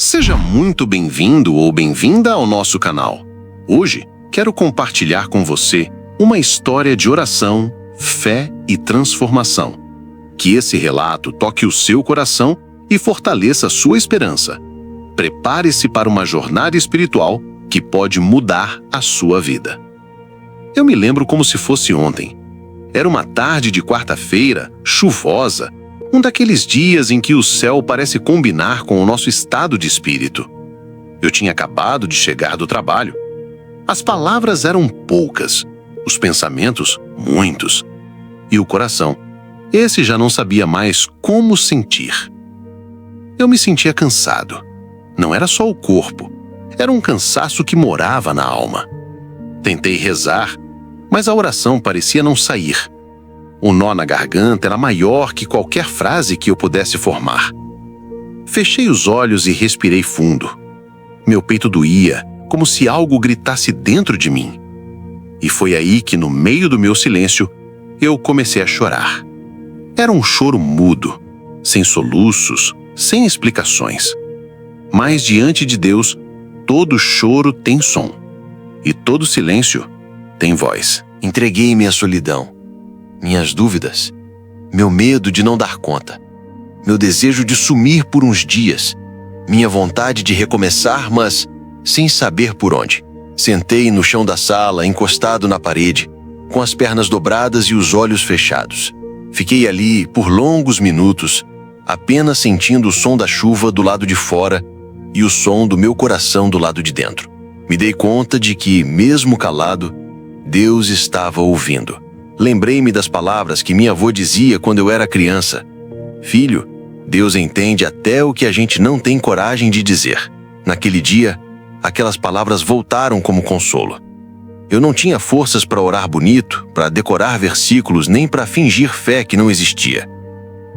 Seja muito bem-vindo ou bem-vinda ao nosso canal. Hoje, quero compartilhar com você uma história de oração, fé e transformação. Que esse relato toque o seu coração e fortaleça sua esperança. Prepare-se para uma jornada espiritual que pode mudar a sua vida. Eu me lembro como se fosse ontem. Era uma tarde de quarta-feira, chuvosa, um daqueles dias em que o céu parece combinar com o nosso estado de espírito. Eu tinha acabado de chegar do trabalho. As palavras eram poucas, os pensamentos, muitos. E o coração, esse já não sabia mais como sentir. Eu me sentia cansado. Não era só o corpo, era um cansaço que morava na alma. Tentei rezar, mas a oração parecia não sair. O nó na garganta era maior que qualquer frase que eu pudesse formar. Fechei os olhos e respirei fundo. Meu peito doía, como se algo gritasse dentro de mim. E foi aí que, no meio do meu silêncio, eu comecei a chorar. Era um choro mudo, sem soluços, sem explicações. Mas diante de Deus, todo choro tem som. E todo silêncio tem voz. Entreguei-me à solidão. Minhas dúvidas, meu medo de não dar conta, meu desejo de sumir por uns dias, minha vontade de recomeçar, mas sem saber por onde. Sentei no chão da sala, encostado na parede, com as pernas dobradas e os olhos fechados. Fiquei ali por longos minutos, apenas sentindo o som da chuva do lado de fora e o som do meu coração do lado de dentro. Me dei conta de que, mesmo calado, Deus estava ouvindo. Lembrei-me das palavras que minha avó dizia quando eu era criança. Filho, Deus entende até o que a gente não tem coragem de dizer. Naquele dia, aquelas palavras voltaram como consolo. Eu não tinha forças para orar bonito, para decorar versículos, nem para fingir fé que não existia.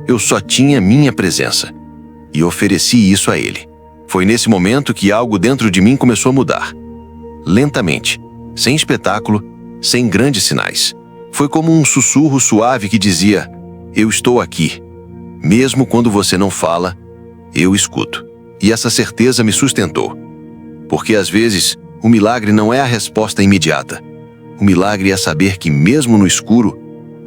Eu só tinha minha presença. E ofereci isso a Ele. Foi nesse momento que algo dentro de mim começou a mudar. Lentamente, sem espetáculo, sem grandes sinais. Foi como um sussurro suave que dizia: eu estou aqui. Mesmo quando você não fala, eu escuto. E essa certeza me sustentou. Porque às vezes, o milagre não é a resposta imediata. O milagre é saber que mesmo no escuro,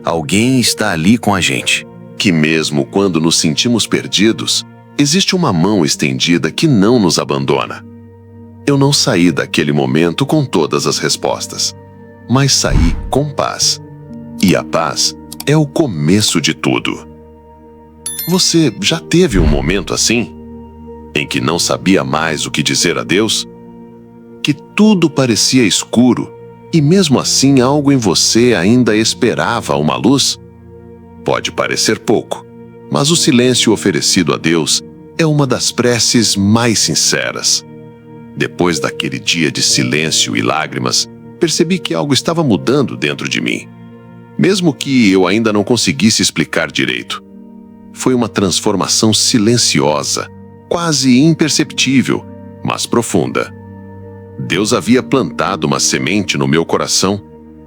alguém está ali com a gente. Que mesmo quando nos sentimos perdidos, existe uma mão estendida que não nos abandona. Eu não saí daquele momento com todas as respostas, mas saí com paz. E a paz é o começo de tudo. Você já teve um momento assim? Em que não sabia mais o que dizer a Deus? Que tudo parecia escuro e mesmo assim algo em você ainda esperava uma luz? Pode parecer pouco, mas o silêncio oferecido a Deus é uma das preces mais sinceras. Depois daquele dia de silêncio e lágrimas, percebi que algo estava mudando dentro de mim. Mesmo que eu ainda não conseguisse explicar direito. Foi uma transformação silenciosa, quase imperceptível, mas profunda. Deus havia plantado uma semente no meu coração,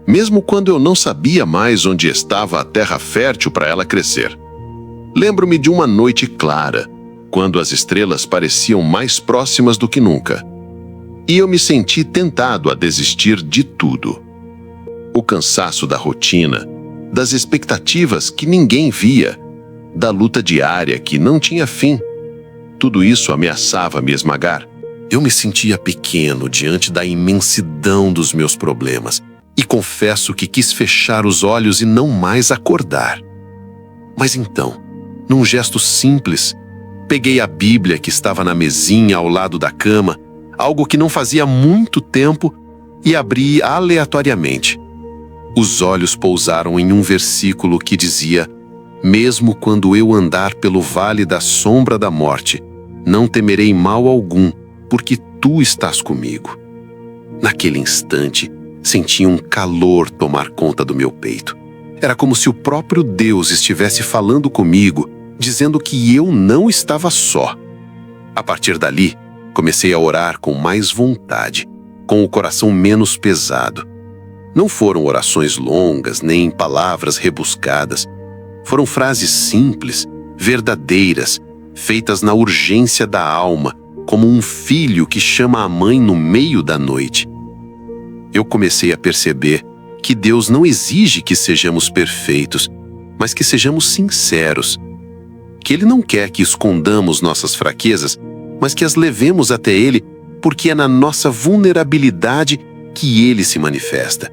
mesmo quando eu não sabia mais onde estava a terra fértil para ela crescer. Lembro-me de uma noite clara, quando as estrelas pareciam mais próximas do que nunca. E eu me senti tentado a desistir de tudo. O cansaço da rotina, das expectativas que ninguém via, da luta diária que não tinha fim. Tudo isso ameaçava me esmagar. Eu me sentia pequeno diante da imensidão dos meus problemas e confesso que quis fechar os olhos e não mais acordar. Mas então, num gesto simples, peguei a Bíblia que estava na mesinha ao lado da cama, algo que não fazia muito tempo, e abri aleatoriamente. Os olhos pousaram em um versículo que dizia: mesmo quando eu andar pelo vale da sombra da morte, não temerei mal algum, porque tu estás comigo. Naquele instante, senti um calor tomar conta do meu peito. Era como se o próprio Deus estivesse falando comigo, dizendo que eu não estava só. A partir dali, comecei a orar com mais vontade, com o coração menos pesado. Não foram orações longas, nem palavras rebuscadas. Foram frases simples, verdadeiras, feitas na urgência da alma, como um filho que chama a mãe no meio da noite. Eu comecei a perceber que Deus não exige que sejamos perfeitos, mas que sejamos sinceros. Que Ele não quer que escondamos nossas fraquezas, mas que as levemos até Ele, porque é na nossa vulnerabilidade que Ele se manifesta.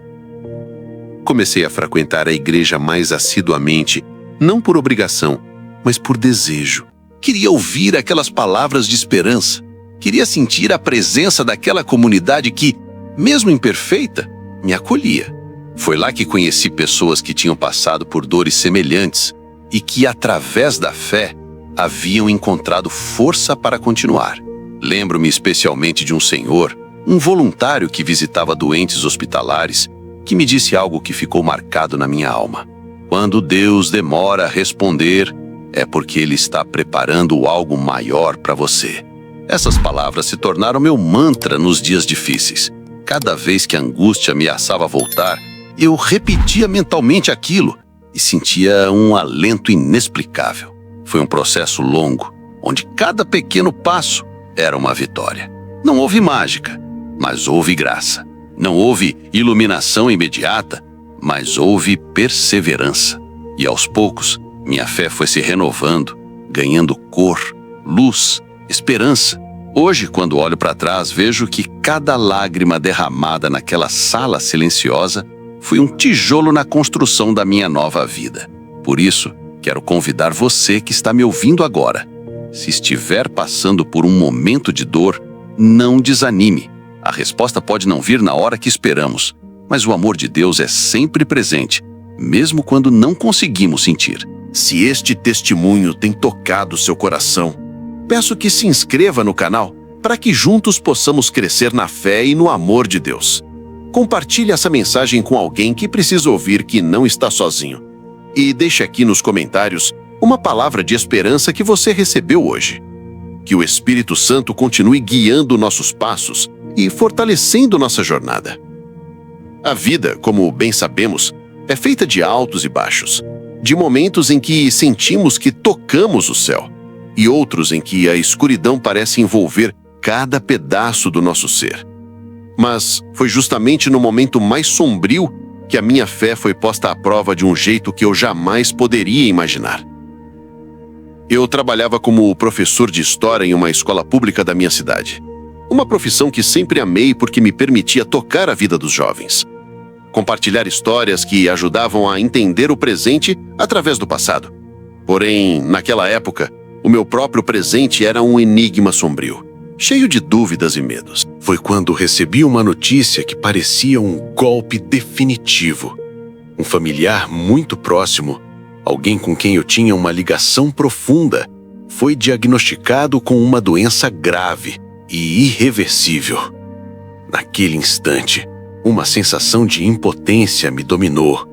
Comecei a frequentar a igreja mais assiduamente, não por obrigação, mas por desejo. Queria ouvir aquelas palavras de esperança. Queria sentir a presença daquela comunidade que, mesmo imperfeita, me acolhia. Foi lá que conheci pessoas que tinham passado por dores semelhantes e que, através da fé, haviam encontrado força para continuar. Lembro-me especialmente de um senhor, um voluntário que visitava doentes hospitalares, que me disse algo que ficou marcado na minha alma. Quando Deus demora a responder, é porque Ele está preparando algo maior para você. Essas palavras se tornaram meu mantra nos dias difíceis. Cada vez que a angústia ameaçava voltar, eu repetia mentalmente aquilo e sentia um alento inexplicável. Foi um processo longo, onde cada pequeno passo era uma vitória. Não houve mágica, mas houve graça. Não houve iluminação imediata, mas houve perseverança. E aos poucos, minha fé foi se renovando, ganhando cor, luz, esperança. Hoje, quando olho para trás, vejo que cada lágrima derramada naquela sala silenciosa foi um tijolo na construção da minha nova vida. Por isso, quero convidar você que está me ouvindo agora. Se estiver passando por um momento de dor, não desanime. A resposta pode não vir na hora que esperamos, mas o amor de Deus é sempre presente, mesmo quando não conseguimos sentir. Se este testemunho tem tocado seu coração, peço que se inscreva no canal para que juntos possamos crescer na fé e no amor de Deus. Compartilhe essa mensagem com alguém que precisa ouvir que não está sozinho. E deixe aqui nos comentários uma palavra de esperança que você recebeu hoje. Que o Espírito Santo continue guiando nossos passos e fortalecendo nossa jornada. A vida, como bem sabemos, é feita de altos e baixos, de momentos em que sentimos que tocamos o céu e outros em que a escuridão parece envolver cada pedaço do nosso ser. Mas foi justamente no momento mais sombrio que a minha fé foi posta à prova de um jeito que eu jamais poderia imaginar. Eu trabalhava como professor de história em uma escola pública da minha cidade. Uma profissão que sempre amei porque me permitia tocar a vida dos jovens. Compartilhar histórias que ajudavam a entender o presente através do passado. Porém, naquela época, o meu próprio presente era um enigma sombrio, cheio de dúvidas e medos. Foi quando recebi uma notícia que parecia um golpe definitivo. Um familiar muito próximo, alguém com quem eu tinha uma ligação profunda, foi diagnosticado com uma doença grave e irreversível. Naquele instante, uma sensação de impotência me dominou.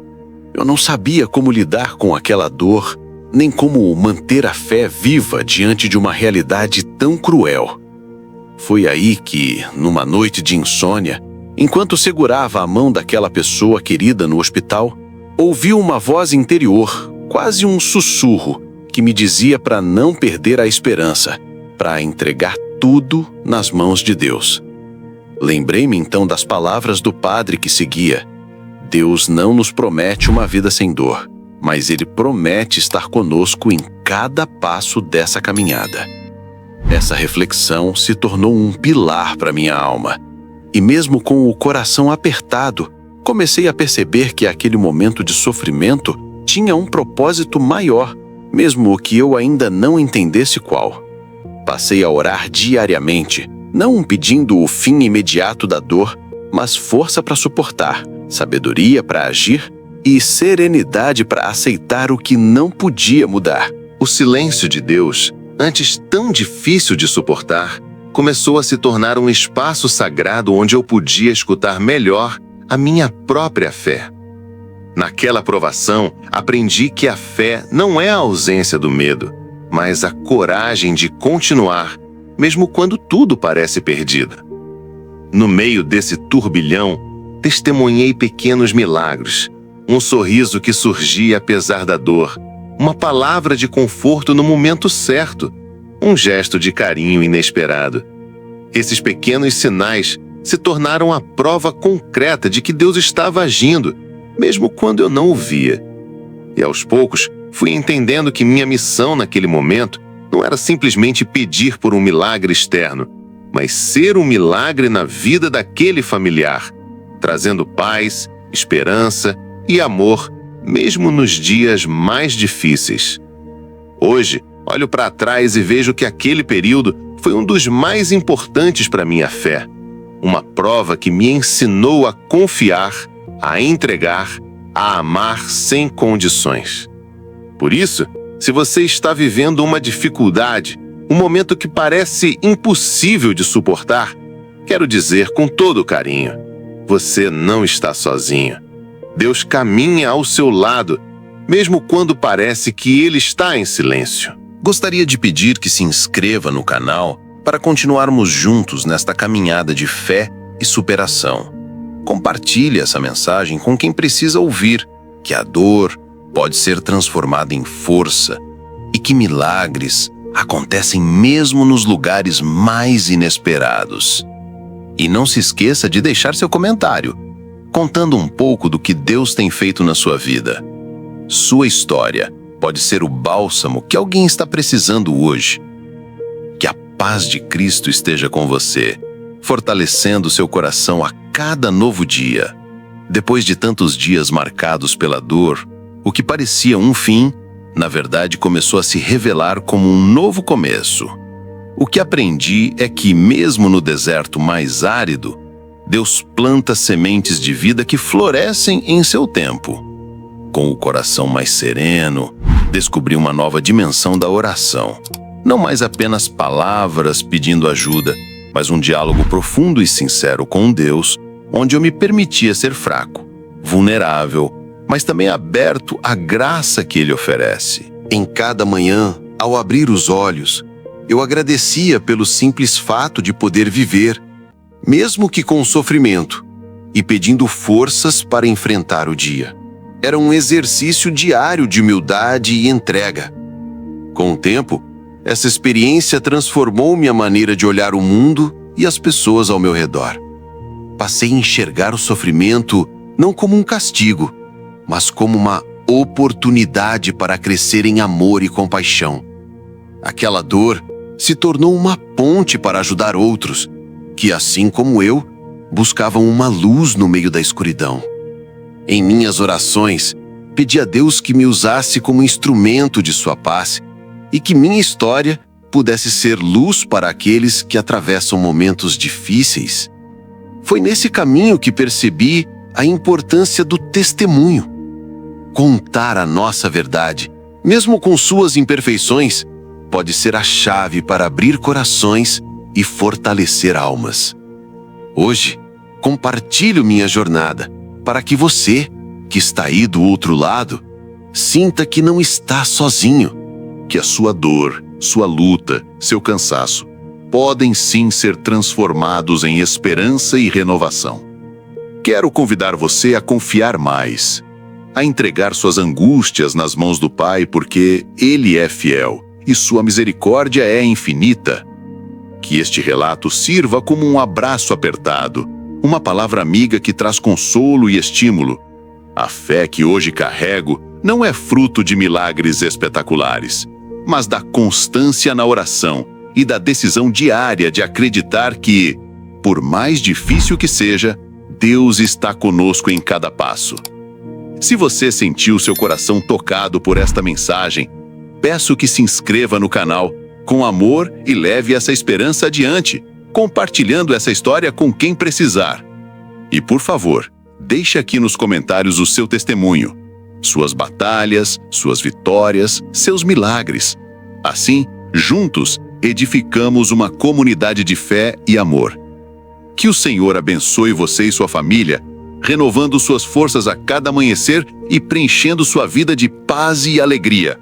Eu não sabia como lidar com aquela dor, nem como manter a fé viva diante de uma realidade tão cruel. Foi aí que, numa noite de insônia, enquanto segurava a mão daquela pessoa querida no hospital, ouvi uma voz interior, quase um sussurro, que me dizia para não perder a esperança, para entregar tudo nas mãos de Deus. Lembrei-me então das palavras do padre que seguia: Deus não nos promete uma vida sem dor, mas Ele promete estar conosco em cada passo dessa caminhada. Essa reflexão se tornou um pilar para minha alma. E mesmo com o coração apertado, comecei a perceber que aquele momento de sofrimento tinha um propósito maior, mesmo que eu ainda não entendesse qual. Passei a orar diariamente, não pedindo o fim imediato da dor, mas força para suportar, sabedoria para agir e serenidade para aceitar o que não podia mudar. O silêncio de Deus, antes tão difícil de suportar, começou a se tornar um espaço sagrado onde eu podia escutar melhor a minha própria fé. Naquela provação, aprendi que a fé não é a ausência do medo, mas a coragem de continuar, mesmo quando tudo parece perdido. No meio desse turbilhão, testemunhei pequenos milagres, um sorriso que surgia apesar da dor, uma palavra de conforto no momento certo, um gesto de carinho inesperado. Esses pequenos sinais se tornaram a prova concreta de que Deus estava agindo, mesmo quando eu não o via. E aos poucos, fui entendendo que minha missão naquele momento não era simplesmente pedir por um milagre externo, mas ser um milagre na vida daquele familiar, trazendo paz, esperança e amor, mesmo nos dias mais difíceis. Hoje, olho para trás e vejo que aquele período foi um dos mais importantes para minha fé. Uma prova que me ensinou a confiar, a entregar, a amar sem condições. Por isso, se você está vivendo uma dificuldade, um momento que parece impossível de suportar, quero dizer com todo carinho, você não está sozinho. Deus caminha ao seu lado, mesmo quando parece que Ele está em silêncio. Gostaria de pedir que se inscreva no canal para continuarmos juntos nesta caminhada de fé e superação. Compartilhe essa mensagem com quem precisa ouvir que a dor pode ser transformada em força e que milagres acontecem mesmo nos lugares mais inesperados. E não se esqueça de deixar seu comentário, contando um pouco do que Deus tem feito na sua vida. Sua história pode ser o bálsamo que alguém está precisando hoje. Que a paz de Cristo esteja com você, fortalecendo seu coração a cada novo dia. Depois de tantos dias marcados pela dor, o que parecia um fim, na verdade começou a se revelar como um novo começo. O que aprendi é que, mesmo no deserto mais árido, Deus planta sementes de vida que florescem em seu tempo. Com o coração mais sereno, descobri uma nova dimensão da oração. Não mais apenas palavras pedindo ajuda, mas um diálogo profundo e sincero com Deus, onde eu me permitia ser fraco, vulnerável, mas também aberto à graça que Ele oferece. Em cada manhã, ao abrir os olhos, eu agradecia pelo simples fato de poder viver, mesmo que com sofrimento, e pedindo forças para enfrentar o dia. Era um exercício diário de humildade e entrega. Com o tempo, essa experiência transformou minha maneira de olhar o mundo e as pessoas ao meu redor. Passei a enxergar o sofrimento não como um castigo, mas como uma oportunidade para crescer em amor e compaixão. Aquela dor se tornou uma ponte para ajudar outros, que, assim como eu, buscavam uma luz no meio da escuridão. Em minhas orações, pedi a Deus que me usasse como instrumento de sua paz e que minha história pudesse ser luz para aqueles que atravessam momentos difíceis. Foi nesse caminho que percebi a importância do testemunho. Contar a nossa verdade, mesmo com suas imperfeições, pode ser a chave para abrir corações e fortalecer almas. Hoje, compartilho minha jornada para que você, que está aí do outro lado, sinta que não está sozinho, que a sua dor, sua luta, seu cansaço podem sim ser transformados em esperança e renovação. Quero convidar você a confiar mais, a entregar suas angústias nas mãos do Pai, porque Ele é fiel e sua misericórdia é infinita. Que este relato sirva como um abraço apertado, uma palavra amiga que traz consolo e estímulo. A fé que hoje carrego não é fruto de milagres espetaculares, mas da constância na oração e da decisão diária de acreditar que, por mais difícil que seja, Deus está conosco em cada passo. Se você sentiu seu coração tocado por esta mensagem, peço que se inscreva no canal com amor e leve essa esperança adiante, compartilhando essa história com quem precisar. E, por favor, deixe aqui nos comentários o seu testemunho, suas batalhas, suas vitórias, seus milagres. Assim, juntos, edificamos uma comunidade de fé e amor. Que o Senhor abençoe você e sua família, renovando suas forças a cada amanhecer e preenchendo sua vida de paz e alegria.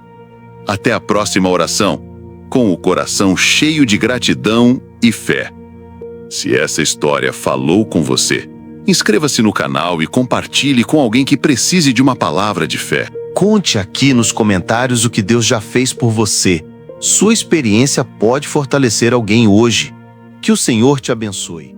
Até a próxima oração, com o coração cheio de gratidão e fé. Se essa história falou com você, inscreva-se no canal e compartilhe com alguém que precise de uma palavra de fé. Conte aqui nos comentários o que Deus já fez por você. Sua experiência pode fortalecer alguém hoje. Que o Senhor te abençoe.